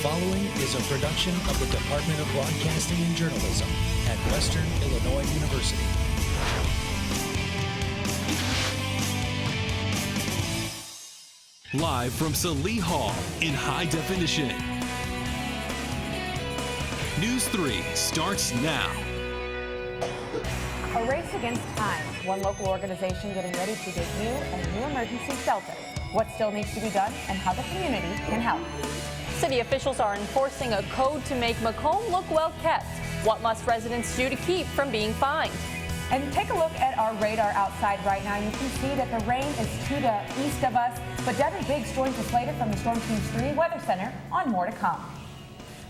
following is a production of the Department of Broadcasting and Journalism at Western Illinois University. Live from Salee Hall in high definition. News 3 starts now. A race against time. One local organization getting ready to debut a new emergency shelter. What still needs to be done and how the community can help. City officials are enforcing a code to make Macomb look well kept. What must residents do to keep from being fined? And take a look at our radar outside right now. You can see that the rain is to the east of us, but Devin Biggs joins us later from the Storm Teams 3 Weather Center on more to come.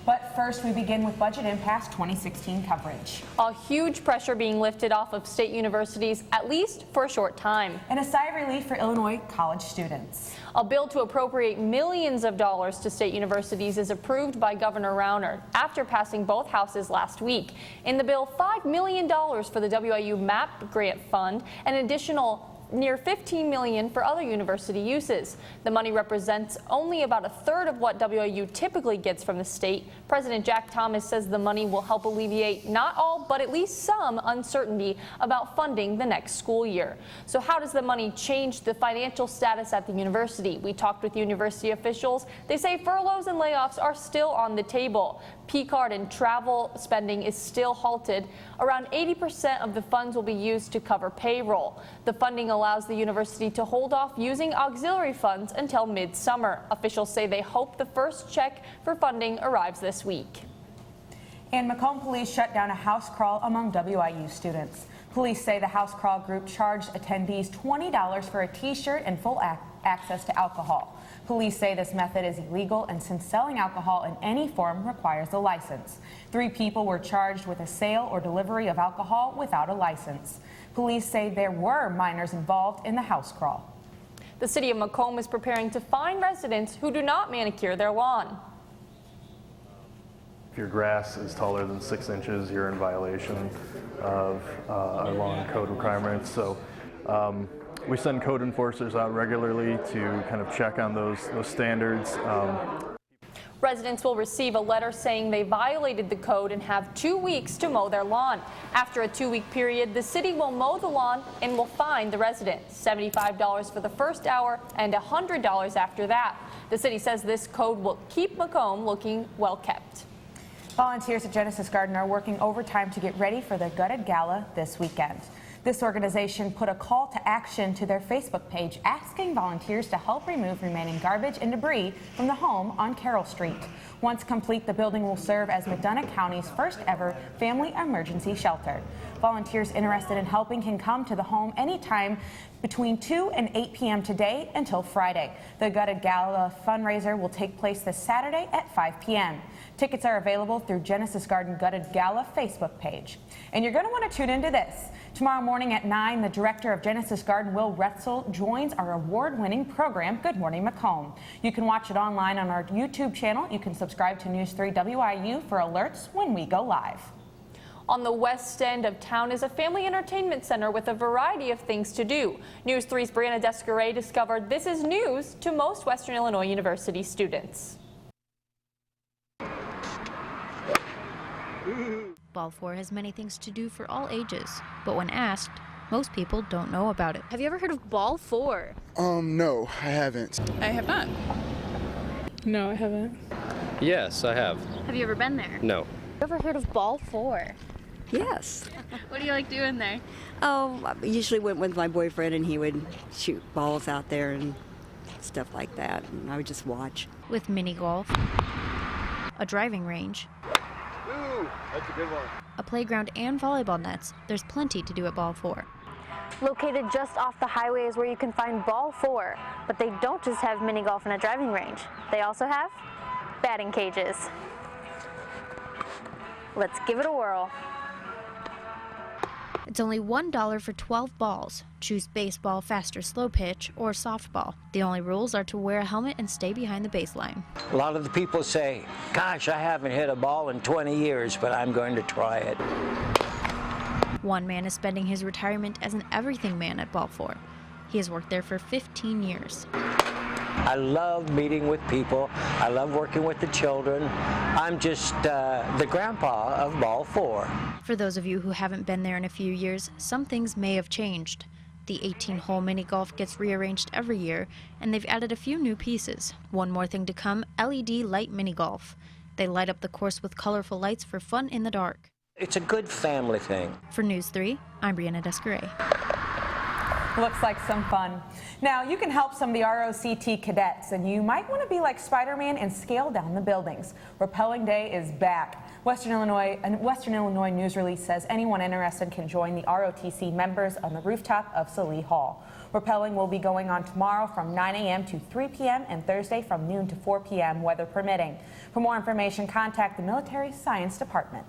But first, we begin with budget impasse 2016 coverage. A huge pressure being lifted off of state universities, at least for a short time. And a sigh of relief for Illinois college students. A bill to appropriate millions of dollars to state universities is approved by Governor Rauner after passing both houses last week. In the bill, $5 million for the WIU MAP grant fund, an additional near $15 million for other university uses. The money represents only about a third of what WIU typically gets from the state. President Jack Thomas says the money will help alleviate not all, but at least some uncertainty about funding the next school year. So how does the money change the financial status at the university? We talked with university officials. They say furloughs and layoffs are still on the table. P-card and travel spending is still halted. Around 80% of the funds will be used to cover payroll. The funding allows the university to hold off using auxiliary funds until mid-summer. Officials say they hope the first check for funding arrives this week. And Macomb police shut down a house crawl among WIU students. Police say the house crawl group charged attendees $20 for a t-shirt and full access to alcohol. Police say this method is illegal, and since selling alcohol in any form requires a license. 3 people were charged with a sale or delivery of alcohol without a license. Police say there were minors involved in the house crawl. The city of Macomb is preparing to fine residents who do not manicure their lawn. If your grass is taller than 6 inches, you're in violation of our lawn code requirements. So we send code enforcers out regularly to kind of check on those standards. Residents will receive a letter saying they violated the code and have 2 weeks to mow their lawn. After a 2-week period, the city will mow the lawn and will fine the resident $75 for the first hour and $100 after that. The city says this code will keep Macomb looking well kept. Volunteers at Genesis Garden are working overtime to get ready for the Gutted Gala this weekend. This organization put a call to action to their Facebook page asking volunteers to help remove remaining garbage and debris from the home on Carroll Street. Once complete, the building will serve as McDonough County's first ever family emergency shelter. Volunteers interested in helping can come to the home anytime between 2 and 8 p.m. today until Friday. The Gutted Gala fundraiser will take place this Saturday at 5 p.m. Tickets are available through Genesis Garden Gutted Gala Facebook page. And you're going to want to tune into this. Tomorrow morning at 9, the director of Genesis Garden, Will Retzel, joins our award-winning program, Good Morning Macomb. You can watch it online on our YouTube channel. You can subscribe to News 3 WIU for alerts when we go live. On the west end of town is a family entertainment center with a variety of things to do. News 3's Brianna Descaray discovered this is news to most Western Illinois University students. Ball 4 has many things to do for all ages, but when asked, most people don't know about it. Have you ever heard of Ball 4? No, I haven't. I have not. No, I haven't. Yes, I have. Have you ever been there? No. Have you ever heard of Ball 4? Yes. What do you like doing there? Oh, I usually went with my boyfriend and he would shoot balls out there and stuff like that, and I would just watch. With mini golf, a driving range, Ooh, that's a good one. a playground and volleyball nets, there's plenty to do at Ball 4. Located just off the highway is where you can find Ball 4, but they don't just have mini golf and a driving range. They also have batting cages. Let's give it a whirl. It's only $1 for 12 balls. Choose baseball, fast or slow pitch, or softball. The only rules are to wear a helmet and stay behind the baseline. A lot of the people say, gosh, I haven't hit a ball in 20 years, but I'm going to try it. One man is spending his retirement as an everything man at Ball 4. He has worked there for 15 years. I love meeting with people. I love working with the children. I'm just the grandpa of Ball 4. For those of you who haven't been there in a few years, some things may have changed. The 18-hole mini golf gets rearranged every year, and they've added a few new pieces. One more thing to come, LED light mini golf. They light up the course with colorful lights for fun in the dark. It's a good family thing. For News 3, I'm Brianna Descaray. Looks like some fun. Now, you can help some of the ROCT cadets, and you might want to be like Spider-Man and scale down the buildings. Rappelling Day is back. Western Illinois news release says anyone interested can join the ROTC members on the rooftop of Salee Hall. Rappelling will be going on tomorrow from 9 a.m. to 3 p.m. and Thursday from noon to 4 p.m., weather permitting. For more information, contact the Military Science Department.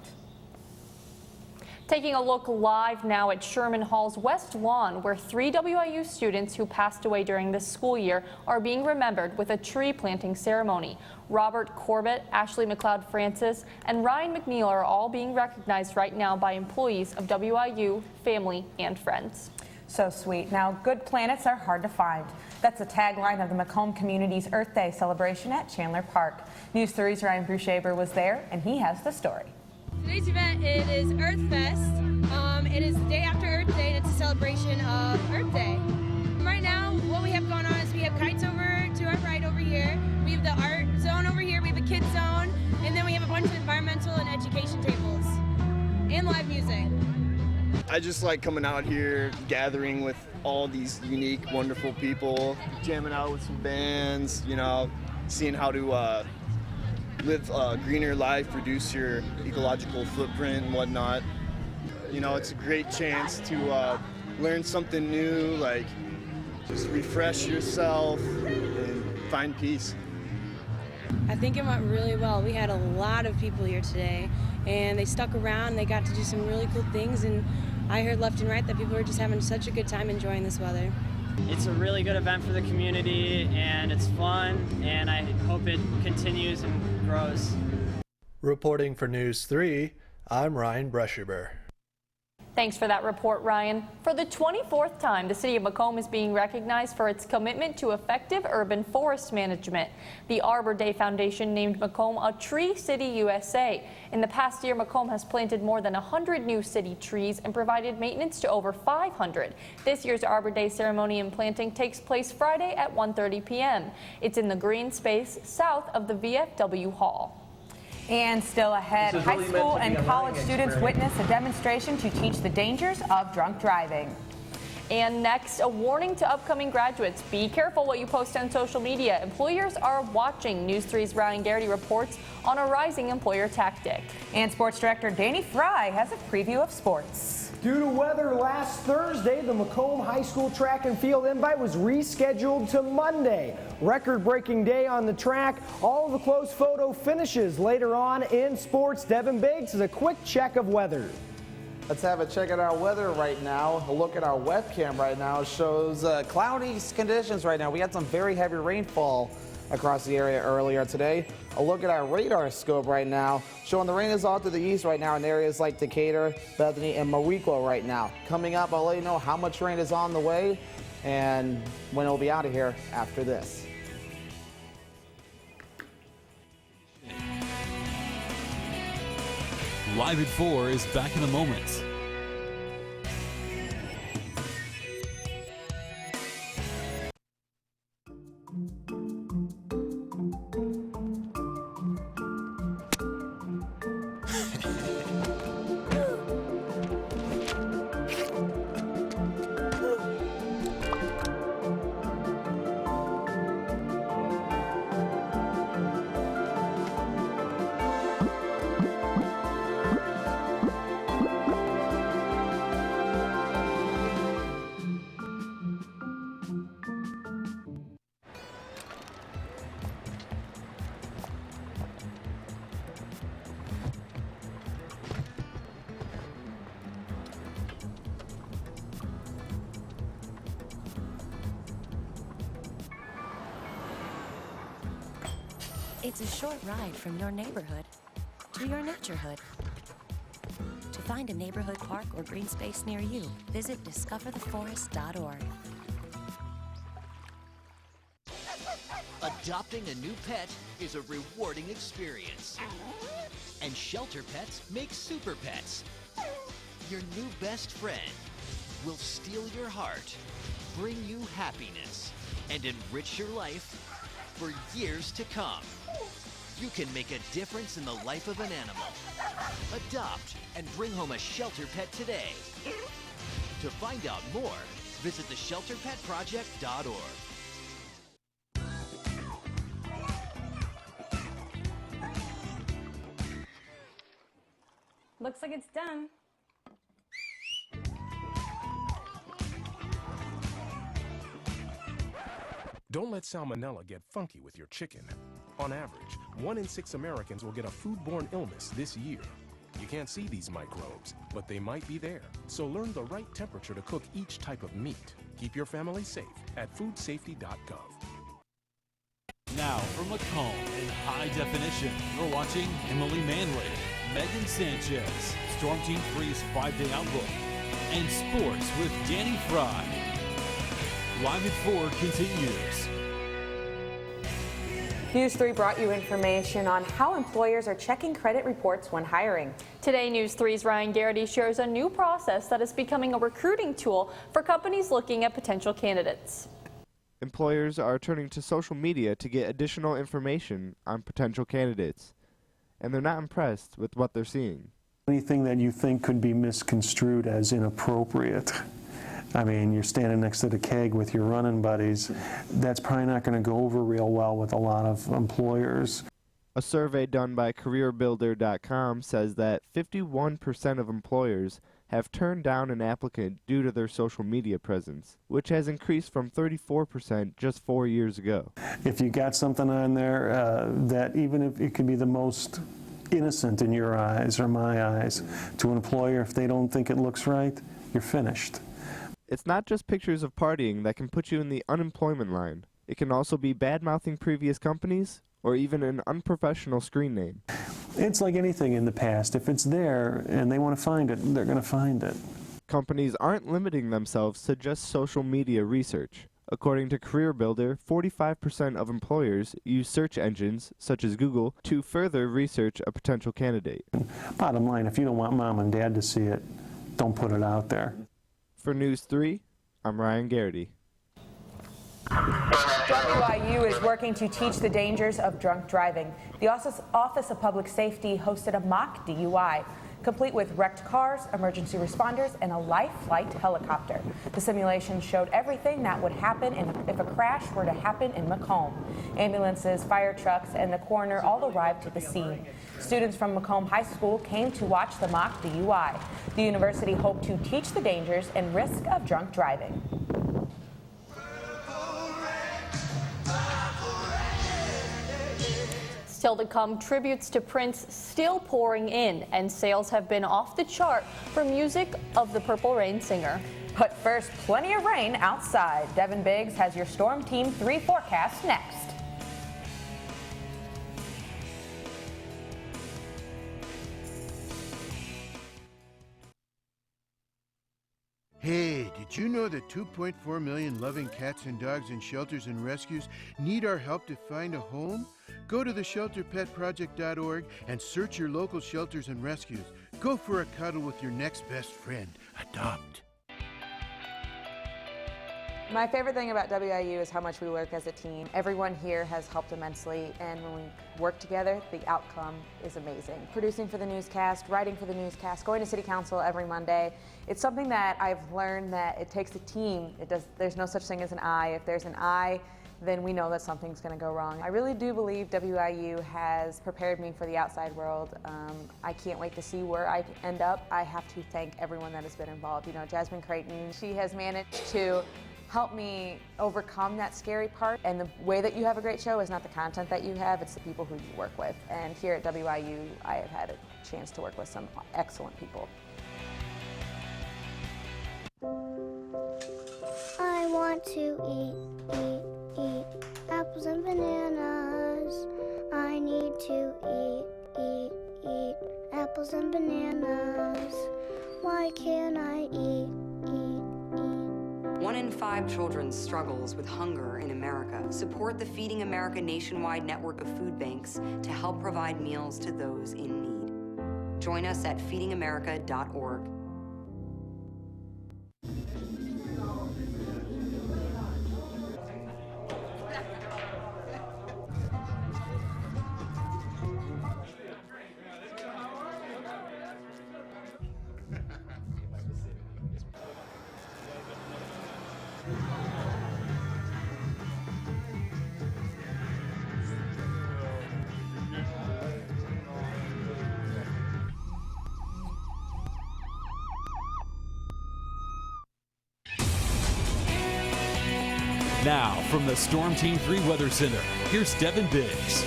Taking a look live now at Sherman Hall's West Lawn, where 3 WIU students who passed away during this school year are being remembered with a tree planting ceremony. Robert Corbett, Ashley McLeod Francis, and Ryan McNeil are all being recognized right now by employees of WIU, family, and friends. So sweet. Now, good planets are hard to find. That's the tagline of the Macomb Community's Earth Day celebration at Chandler Park. News 3's Ryan Bruchaber was there, and he has the story. Today's event, it is Earth Fest. It is the day after Earth Day, and it's a celebration of Earth Day. Right now, what we have going on is we have kites over to our right over here. We have the art zone over here. We have a kids zone, and then we have a bunch of environmental and education tables and live music. I just like coming out here, gathering with all these unique, wonderful people, jamming out with some bands, you know, seeing how to live a greener life, reduce your ecological footprint and whatnot. You know, it's a great chance to learn something new, like just refresh yourself and find peace. I think it went really well. We had a lot of people here today, and they stuck around. They got to do some really cool things, and I heard left and right that people were just having such a good time enjoying this weather. It's a really good event for the community, and it's fun, and I hope it continues and grows. Reporting for News 3, I'm Ryan Bruchaber. Thanks for that report, Ryan. For the 24th time, the city of Macomb is being recognized for its commitment to effective urban forest management. The Arbor Day Foundation named Macomb a Tree City USA. In the past year, Macomb has planted more than 100 new city trees and provided maintenance to over 500. This year's Arbor Day ceremony and planting takes place Friday at 1:30 p.m. It's in the green space south of the VFW Hall. And still ahead, high school and college students witness a demonstration to teach the dangers of drunk driving. And next, a warning to upcoming graduates. Be careful what you post on social media. Employers are watching. News 3's Ryan Garrity reports on a rising employer tactic. And sports director Danny Fry has a preview of sports. Due to weather last Thursday, the Macomb High School track and field invite was rescheduled to Monday. Record-breaking day on the track. All of the close photo finishes later on in sports. Devin Biggs has a quick check of weather. Let's have a check at our weather right now. A look at our webcam right now shows cloudy conditions right now. We had some very heavy rainfall across the area earlier today. A look at our radar scope right now showing the rain is all to the east right now in areas like Decatur, Bethany, and Mariqua right now. Coming up, I'll let you know how much rain is on the way and when it'll be out of here after this. Live at 4 is back in a moment. It's a short ride from your neighborhood to your naturehood. To find a neighborhood park or green space near you, visit discovertheforest.org. Adopting a new pet is a rewarding experience. And Shelter Pets makes super pets. Your new best friend will steal your heart, bring you happiness, and enrich your life for years to come. You can make a difference in the life of an animal. Adopt and bring home a Shelter Pet today. To find out more, visit theshelterpetproject.org. Looks like it's done. Don't let salmonella get funky with your chicken. On average, 1 in 6 Americans will get a foodborne illness this year. You can't see these microbes, but they might be there. So learn the right temperature to cook each type of meat. Keep your family safe at foodsafety.gov. Now from Macomb in high definition, you're watching Emily Manley, Megan Sanchez, Storm Team 3's 5-day outlook, and sports with Danny Fry. Live at 4 continues. News 3 brought you information on how employers are checking credit reports when hiring. Today, News 3's Ryan Garrity shares a new process that is becoming a recruiting tool for companies looking at potential candidates. Employers are turning to social media to get additional information on potential candidates, and they're not impressed with what they're seeing. Anything that you think could be misconstrued as inappropriate. I mean, you're standing next to the keg with your running buddies. That's probably not going to go over real well with a lot of employers. A survey done by CareerBuilder.com says that 51% of employers have turned down an applicant due to their social media presence, which has increased from 34% just 4 years ago. If you got something on there that even if it could be the most innocent in your eyes or my eyes, to an employer, if they don't think it looks right, you're finished. It's not just pictures of partying that can put you in the unemployment line. It can also be bad-mouthing previous companies or even an unprofessional screen name. It's like anything in the past. If it's there and they want to find it, they're going to find it. Companies aren't limiting themselves to just social media research. According to CareerBuilder, 45% of employers use search engines, such as Google, to further research a potential candidate. Bottom line, if you don't want mom and dad to see it, don't put it out there. For News 3, I'm Ryan Garrity. WIU is working to teach the dangers of drunk driving. The Office of Public Safety hosted a mock DUI, complete with wrecked cars, emergency responders, and a life flight helicopter. The simulation showed everything that would happen if a crash were to happen in Macomb. Ambulances, fire trucks, and the coroner all arrived to the scene. Students from Macomb High School came to watch the mock DUI. The university hoped to teach the dangers and risk of drunk driving. Still to come, tributes to Prince still pouring in, and sales have been off the chart for music of the Purple Rain singer. But first, plenty of rain outside. Devin Biggs has your Storm Team 3 forecast next. Hey, did you know that 2.4 million loving cats and dogs in shelters and rescues need our help to find a home? Go to theshelterpetproject.org and search your local shelters and rescues. Go for a cuddle with your next best friend. Adopt. My favorite thing about WIU is how much we work as a team. Everyone here has helped immensely, and when we work together, the outcome is amazing. Producing for the newscast, writing for the newscast, going to City Council every Monday. It's something that I've learned that it takes a team. There's no such thing as an I. If there's an I, then we know that something's going to go wrong. I really do believe WIU has prepared me for the outside world. I can't wait to see where I end up. I have to thank everyone that has been involved. You know, Jasmine Creighton, she has managed to help me overcome that scary part. And the way that you have a great show is not the content that you have, it's the people who you work with. And here at WIU, I have had a chance to work with some excellent people. I want to eat apples and bananas. I need to eat apples and bananas. Why can't I eat? One 1 in 5 children struggles with hunger in America. Support the Feeding America nationwide network of food banks to help provide meals to those in need. Join us at feedingamerica.org. Now, from the Storm Team 3 Weather Center, here's Devin Biggs.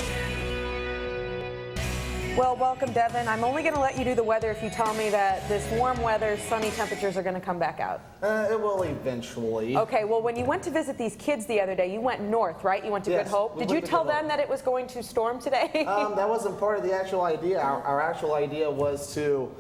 Well, welcome, Devin. I'm only going to let you do the weather if you tell me that this warm weather, sunny temperatures are going to come back out. It will eventually. Okay, well, when you went to visit these kids the other day, you went north, right? You went to Yes, Good Hope. we Did went you to tell Good them Hope. that it was going to storm today? That wasn't part of the actual idea. Our actual idea was to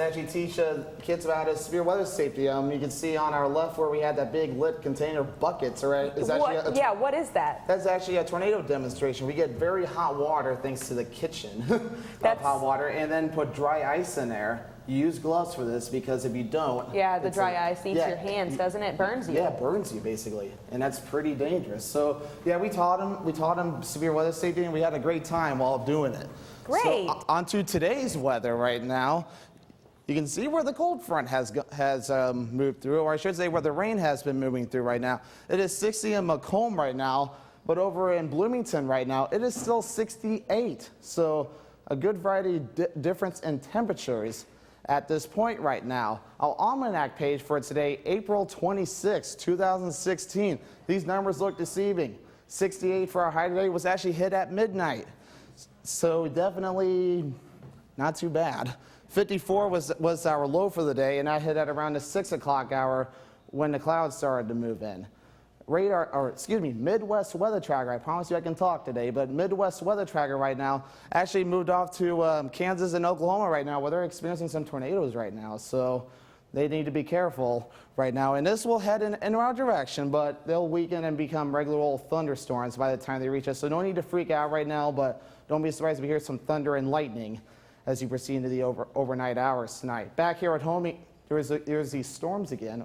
actually teach kids about severe weather safety. You can see on our left where we had that big lit container buckets, right? Is actually what is that? That's actually a tornado demonstration. We get very hot water thanks to the kitchen of hot wator, and then put dry ice in there. You use gloves for this because if you don't, yeah, the dry ice eats your hands, doesn't it? Burns you. Yeah, it burns you basically, and that's pretty dangerous. So yeah, we taught them severe weather safety, and we had a great time while doing it. Great. So onto today's weather right now. You can see where the cold front has moved through, or I should say where the rain has been moving through right now. It is 60 in Macomb right now, but over in Bloomington right now, it is still 68. So a good variety difference in temperatures at this point right now. Our almanac page for today, April 26, 2016. These numbers look deceiving. 68 for our high today was actually hit at midnight. So definitely not too bad. 54 was our low for the day, and that hit at around the 6 o'clock hour when the clouds started to move in. Midwest Weather Tracker, I promise you I can talk today, but Midwest Weather Tracker right now actually moved off to Kansas and Oklahoma right now, where they're experiencing some tornadoes right now. So they need to be careful right now. And this will head in our direction, but they'll weaken and become regular old thunderstorms by the time they reach us. So no need to freak out right now, but don't be surprised if we hear some thunder and lightning as you proceed into the overnight hours tonight. Back here at home, there's these storms again,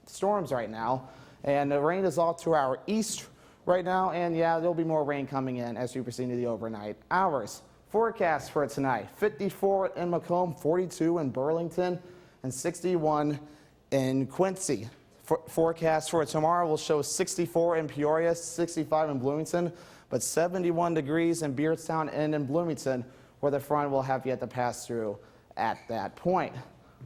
storms right now, and the rain is off to our east right now, and yeah, there'll be more rain coming in as we proceed into the overnight hours. Forecast for tonight, 54 in Macomb, 42 in Burlington, and 61 in Quincy. Forecast for tomorrow will show 64 in Peoria, 65 in Bloomington, but 71 degrees in Beardstown and in Bloomington, where the front will have yet to pass through at that point.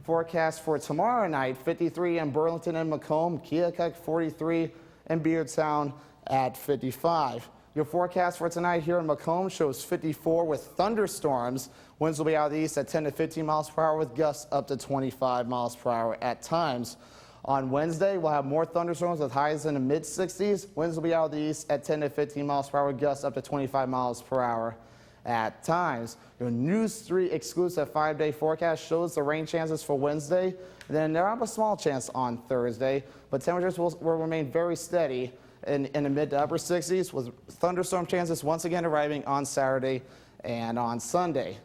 Forecast for tomorrow night, 53 in Burlington and Macomb, Keokuk 43, and Beardstown at 55. Your forecast for tonight here in Macomb shows 54 with thunderstorms. Winds will be out of the east at 10 to 15 miles per hour with gusts up to 25 miles per hour at times. On Wednesday, we'll have more thunderstorms with highs in the mid-60s. Winds will be out of the east at 10 to 15 miles per hour with gusts up to 25 miles per hour at times. Your News 3 exclusive 5-day forecast shows the rain chances for Wednesday. And then there are a small chance on Thursday, but temperatures will remain very steady in the mid to upper 60s with thunderstorm chances once again arriving on Saturday and on Sunday.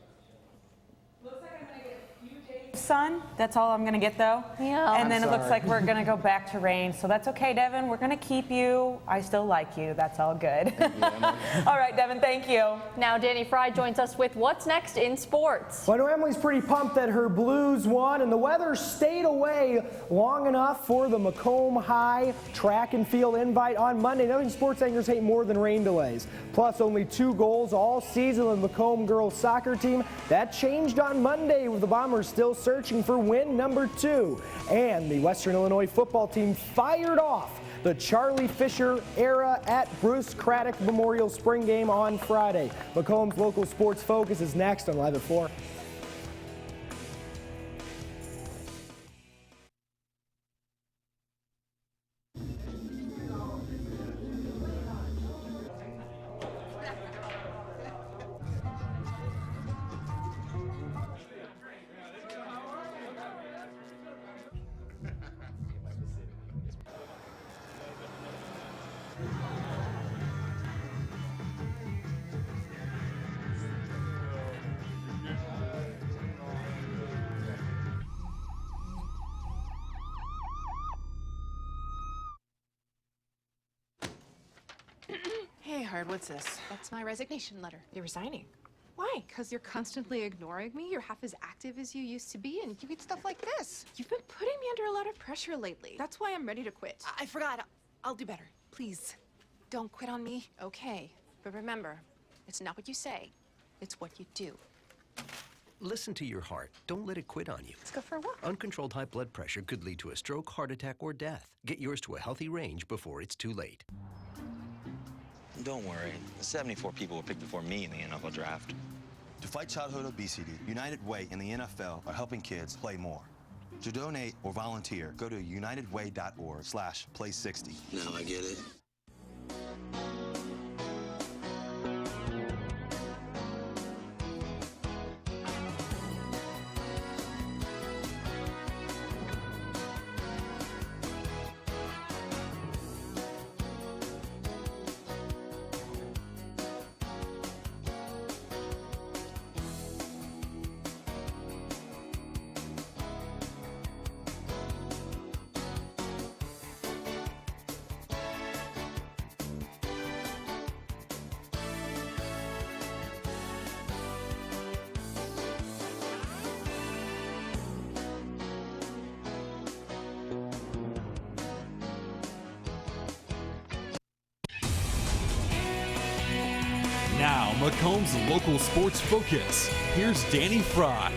Sun, that's all I'm going to get though. Yeah. And then it looks like we're going to go back to rain. So that's okay, Devin. We're going to keep you. I still like you. That's all good. All right, Devin, thank you. Now Danny Fry joins us with what's next in sports. Well, I know Emily's pretty pumped that her Blues won, and the weather stayed away long enough for the Macomb High track and field invite on Monday. Nothing sports anchors hate more than rain delays. Plus, only 2 goals all season in the Macomb girls soccer team. That changed on Monday with the Bombers still searching for win number 2. And the Western Illinois football team fired off the Charlie Fisher era at Bruce Craddock Memorial Spring Game on Friday. Macomb's local sports focus is next on Live at 4. Hey, Hard, what's this? That's my resignation letter. You're resigning. Why? Because you're constantly ignoring me. You're half as active as you used to be, and you eat stuff like this. You've been putting me under a lot of pressure lately. That's why I'm ready to quit. I forgot. I'll do better. Please, don't quit on me. Okay, but remember, it's not what you say, it's what you do. Listen to your heart. Don't let it quit on you. Let's go for a walk. Uncontrolled high blood pressure could lead to a stroke, heart attack, or death. Get yours to a healthy range before it's too late. Don't worry. 74 people were picked before me in the NFL draft. To fight childhood obesity, United Way and the NFL are helping kids play more. To donate or volunteer, go to unitedway.org/play60. Now I get it. Now, Macomb's local sports focus. Here's Danny Fry.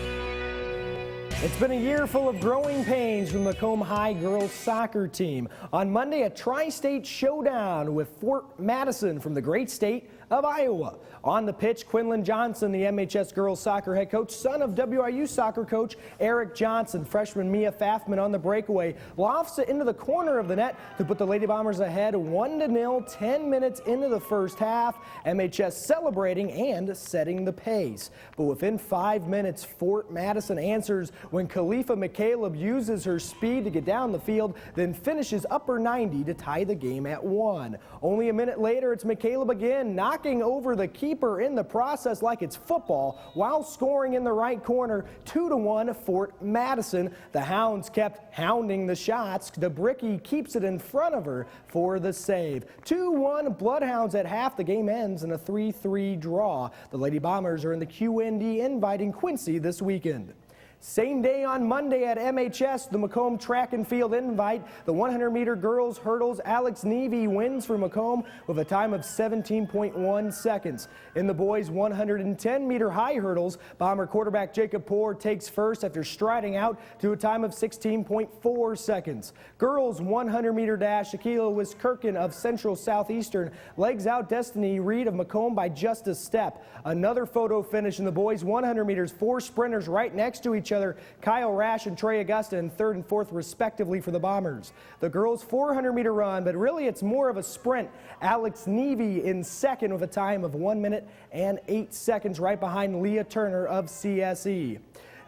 It's been a year full of growing pains for the Macomb High girls soccer team. On Monday, a tri-state showdown with Fort Madison from the great state of Iowa. On the pitch, Quinlan Johnson, the MHS girls soccer head coach, son of WIU soccer coach Eric Johnson. Freshman Mia Pfaffman on the breakaway lofts it into the corner of the net to put the Lady Bombers ahead 1-0 10 minutes into the first half. MHS celebrating and setting the pace. But within 5 minutes, Fort Madison answers when Khalifa McCaleb uses her speed to get down the field, then finishes upper 90 to tie the game at 1. Only a minute later, it's McCaleb again, knocking over the keeper in the process like it's football while scoring in the right corner. 2-1 Fort Madison. The Hounds kept hounding the shots. DeBricky keeps it in front of her for the save. 2-1 Bloodhounds at half. The game ends in a 3-3 draw. The Lady Bombers are in the QND inviting Quincy this weekend. Same day on Monday at MHS, the Macomb Track and Field Invite. The 100-meter girls hurdles, Alex Nevy wins for Macomb with a time of 17.1 seconds. In the boys 110-meter high hurdles, Bomber quarterback Jacob Poor takes first after striding out to a time of 16.4 seconds. Girls 100-meter dash, Shaquila Wiskirkin of Central Southeastern legs out Destiny Reed of Macomb by just a step. Another photo finish in the boys 100 meters, 4 sprinters right next to each other, Kyle Rash and Trey Augusta in third and fourth respectively for the Bombers. The girls 400-meter run, but really it's more of a sprint. Alex Nevy in second with a time of 1 minute and 8 seconds right behind Leah Turner of CSE.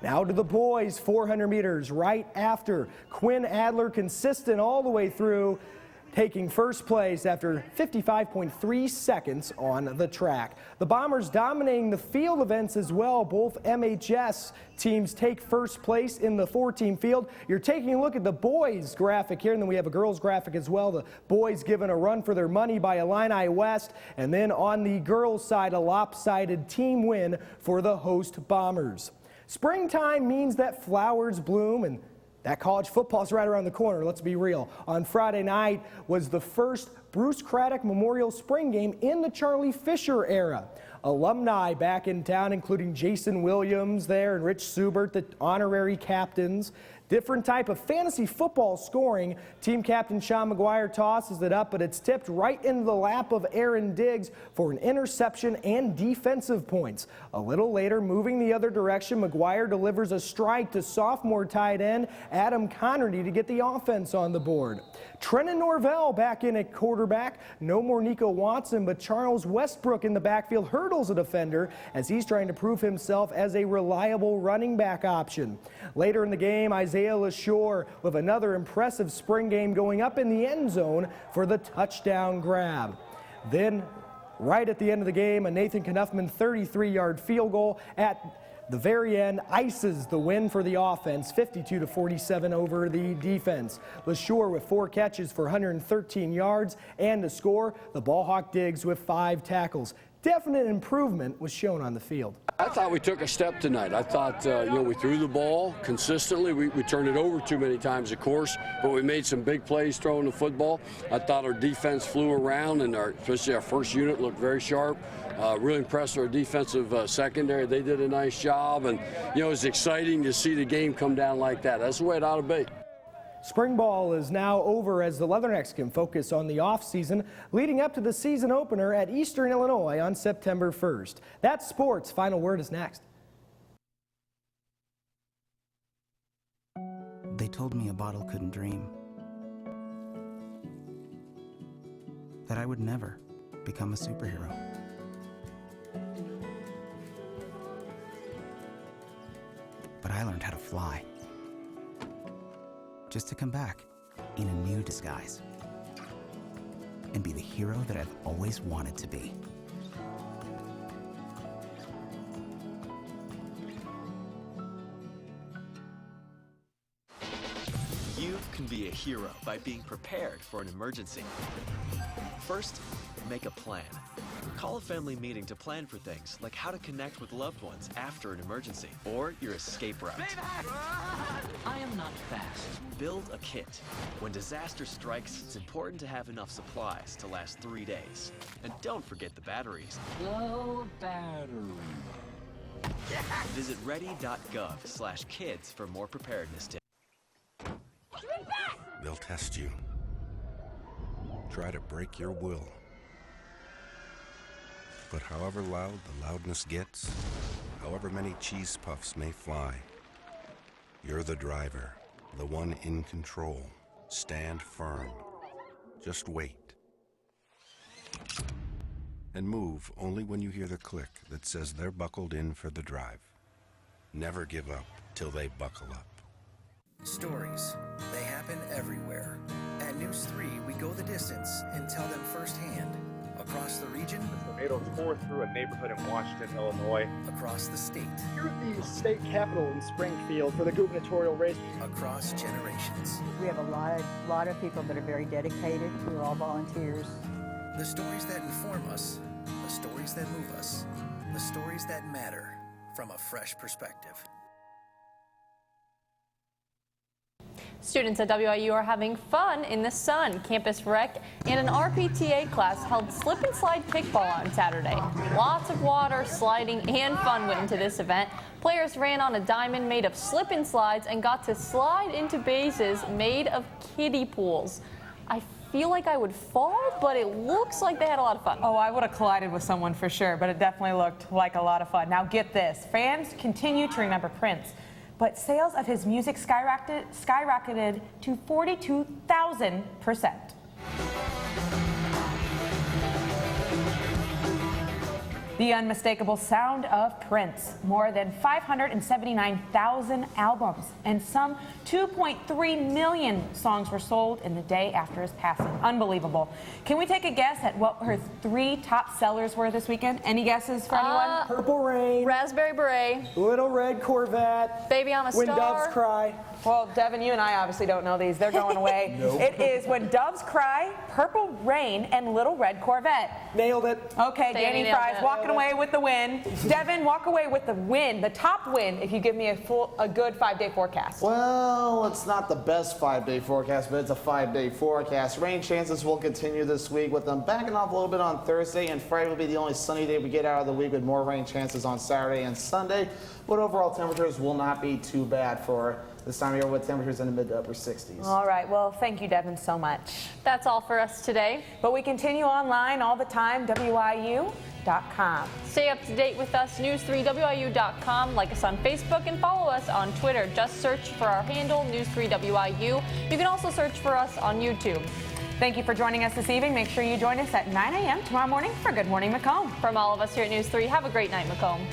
Now to the boys 400 meters right after. Quinn Adler consistent all the way through, taking first place after 55.3 seconds on the track. The Bombers dominating the field events as well. Both MHS teams take first place in the 4-team field. You're taking a look at the boys graphic here, and then we have a girls graphic as well. The boys given a run for their money by Illini West, and then on the girls side, a lopsided team win for the host Bombers. Springtime means that flowers bloom, and that college football's right around the corner, let's be real. On Friday night was the first Bruce Craddock Memorial Spring Game in the Charlie Fisher era. Alumni back in town, including Jason Williams there and Rich Subert, the honorary captains. Different type of fantasy football scoring. Team captain Sean McGuire tosses it up, but it's tipped right into the lap of Aaron Diggs for an interception and defensive points. A little later, moving the other direction, McGuire delivers a strike to sophomore tight end Adam Connerty to get the offense on the board. Trenton Norvell back in at quarterback. No more Nico Watson, but Charles Westbrook in the backfield hurdles a defender as he's trying to prove himself as a reliable running back option. Later in the game, Isaiah LaShore with another impressive spring game going up in the end zone for the touchdown grab. Then, right at the end of the game, a Nathan Knuffman 33-yard field goal at The very end ices the win for the offense, 52-47 over the defense. LaSure with 4 catches for 113 yards and a score. The ball hawk Diggs with 5 tackles. Definite improvement was shown on the field. I thought we took a step tonight. I thought, we threw the ball consistently. We turned it over too many times, of course, but we made some big plays throwing the football. I thought our defense flew around, and especially our first unit looked very sharp. Really impressed with our defensive secondary. They did a nice job, and, it was exciting to see the game come down like that. That's the way it ought to be. Spring ball is now over as the Leathernecks can focus on the offseason leading up to the season opener at Eastern Illinois on September 1st. That's sports. Final word is next. They told me a bottle couldn't dream. That I would never become a superhero. But I learned how to fly. Just to come back in a new disguise and be the hero that I've always wanted to be. You can be a hero by being prepared for an emergency. First, make a plan. Call a family meeting to plan for things like how to connect with loved ones after an emergency or your escape route. I am not fast. Build a kit. When disaster strikes, it's important to have enough supplies to last 3 days. And don't forget the batteries. Low battery. Visit ready.gov/kids for more preparedness tips. They'll test you. Try to break your will. But however loud the loudness gets, however many cheese puffs may fly, you're the driver, the one in control. Stand firm. Just wait. And move only when you hear the click that says they're buckled in for the drive. Never give up till they buckle up. Stories. They happen everywhere. At News 3, we go the distance and tell them firsthand. Across the region. The tornadoes tore through a neighborhood in Washington, Illinois. Across the state. Here at the state capitol in Springfield for the gubernatorial race. Across generations. We have a lot of people that are very dedicated. We're all volunteers. The stories that inform us, the stories that move us, the stories that matter from a fresh perspective. Students at WIU are having fun in the sun. Campus Rec and an RPTA class held slip and slide kickball on Saturday. Lots of water, sliding, and fun went into this event. Players ran on a diamond made of slip and slides and got to slide into bases made of kiddie pools. I feel like I would fall, but it looks like they had a lot of fun. Oh, I would have collided with someone for sure, but it definitely looked like a lot of fun. Now get this, fans continue to remember Prince, but sales of his music skyrocketed to 42,000%. The unmistakable sound of Prince. More than 579,000 albums and some 2.3 million songs were sold in the day after his passing. Unbelievable. Can we take a guess at what her 3 top sellers were this weekend? Any guesses for anyone? Purple Rain. Raspberry Beret. Little Red Corvette. Baby I'm a When Star. Doves Cry. Well, Devin, you and I obviously don't know these. They're going away. Nope. It is When Doves Cry, Purple Rain, and Little Red Corvette. Nailed it. Okay, Danny Danny nailed Fry's it. walking away with the win. Devin, walk away with the win, the top win, if you give me a good 5-day forecast. Well, it's not the best 5-day forecast, but it's a 5-day forecast. Rain chances will continue this week with them backing off a little bit on Thursday, and Friday will be the only sunny day we get out of the week with more rain chances on Saturday and Sunday. But overall temperatures will not be too bad for this time of year with temperatures in the mid to upper 60s. All right, well, thank you, Devin, so much. That's all for us today. But we continue online all the time, WIU.com. Stay up to date with us, news3wiu.com. Like us on Facebook and follow us on Twitter. Just search for our handle, News3WIU. You can also search for us on YouTube. Thank you for joining us this evening. Make sure you join us at 9 a.m. tomorrow morning for Good Morning Macomb. From all of us here at News 3, have a great night, Macomb.